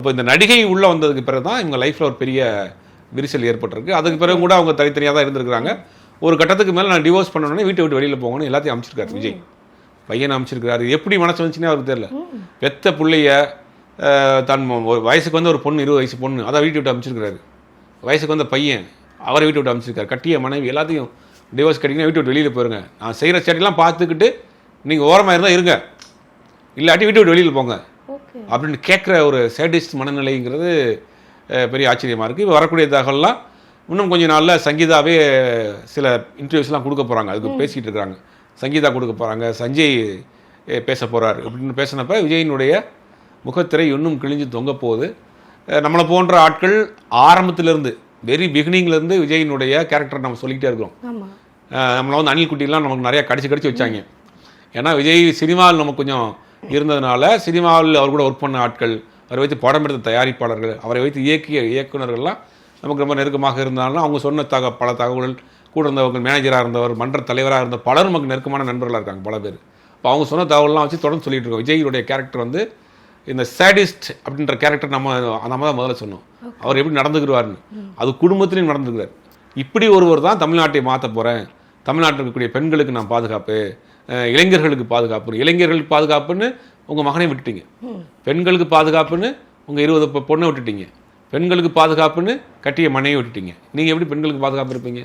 இப்போ இந்த நடிகை உள்ளே வந்ததுக்கு பிறகு தான் இவங்க லைஃப்பில் ஒரு பெரிய விரிசல் ஏற்பட்டிருக்கு. அதுக்கு பிறகு கூட அவங்க தனித்தனியாக தான் இருந்திருக்கிறாங்க. ஒரு கட்டத்துக்கு மேலே நான் டிவோர்ஸ் பண்ணணுன்னே வீட்டை விட்டு வெளியில் போகணும் எல்லாத்தையும் அமைச்சிருக்காரு விஜய். பையனை அமைச்சிருக்காரு. எப்படி மனசு வந்துச்சுன்னே அவருக்கு தெரியல. பெத்த பிள்ளைய தன் ஒரு வயசுக்கு வந்து ஒரு பொண்ணு 20 வயசு பொண்ணு அதை வீட்டை விட்டு அமைச்சிருக்கிறாரு. வயசுக்கு வந்த பையன் அவரை வீட்டை விட்டு அமைச்சிருக்காரு. கட்டிய மனைவி எல்லாத்தையும் டிவோர்ஸ் கிடைக்கணும் வீட்டு விட்டு வெளியில் போயிருங்க. நான் செய்கிற ஸ்டடிலாம் பார்த்துக்கிட்டு நீங்கள் ஓரமாக இருந்தால் இருங்க, இல்லாட்டி வீட்டு விட்டு வெளியில் போங்க அப்படின்னு கேட்குற ஒரு சேடிஸ்ட் மனநிலைங்கிறது பெரிய ஆச்சரியமாக இருக்குது. இப்போ வரக்கூடிய தகவல்லாம் இன்னும் கொஞ்சம் நாளில் சங்கீதாவே சில இன்டர்வியூஸ்லாம் கொடுக்க போகிறாங்க. அதுக்கு பேசிகிட்டு இருக்கிறாங்க. சங்கீதா கொடுக்க போகிறாங்க, சஞ்சய் பேச போகிறார் அப்படின்னு பேசினப்ப விஜயினுடைய முகத்திரை இன்னும் கிழிஞ்சு தொங்க போகுது. நம்மளை போன்ற ஆட்கள் ஆரம்பத்திலேருந்து வெரி பிகினிங்லேருந்து விஜயினுடைய கேரக்டர் நம்ம சொல்லிக்கிட்டே இருக்கிறோம். நம்மளை வந்து அணில் குட்டிலாம் நமக்கு நிறையா கடிச்சு வச்சாங்க. ஏன்னா விஜய் சினிமாவில் நமக்கு கொஞ்சம் இருந்ததுனால சினிமாவில் அவர் கூட ஒர்க் பண்ண ஆட்கள், அவரை வைத்து படம் எடுத்த தயாரிப்பாளர்கள், அவரை வைத்து இயக்கிய இயக்குநர்கள்லாம் நமக்கு ரொம்ப நெருக்கமாக இருந்தாலும் அவங்க சொன்ன பல தகவல்கள் கூட இருந்தவங்க, மேனேஜராக இருந்தவர், மன்ற தலைவராக இருந்த பலரும் நமக்கு நெருக்கமான நண்பர்களாக இருக்காங்க பல பேர். இப்போ அவங்க சொன்ன தகவல்லாம் வச்சு தொடர்ந்து சொல்லிட்டு இருக்கோம். விஜயினுடைய கேரக்டர் வந்து இந்த சேடிஸ்ட் அப்படின்ற கேரக்டர் நம்ம தான் முதல்ல சொன்னோம். அவர் எப்படி நடந்துக்கிறாருன்னு அது குடும்பத்திலையும் நடந்துக்கிறார். இப்படி ஒருவர் தான் தமிழ்நாட்டை மாற்ற போகிறேன், தமிழ்நாட்டில் இருக்கக்கூடிய பெண்களுக்கு நான் பாதுகாப்பு, இளைஞர்களுக்கு பாதுகாப்பு, இளைஞர்களுக்கு பாதுகாப்புன்னு உங்கள் மகனை விட்டுட்டீங்க, பெண்களுக்கு பாதுகாப்புன்னு உங்கள் 20 பொண்ணை விட்டுட்டீங்க, பெண்களுக்கு பாதுகாப்புன்னு கட்டிய மனையை விட்டுட்டீங்க. நீங்கள் எப்படி பெண்களுக்கு பாதுகாப்பு இருப்பீங்க?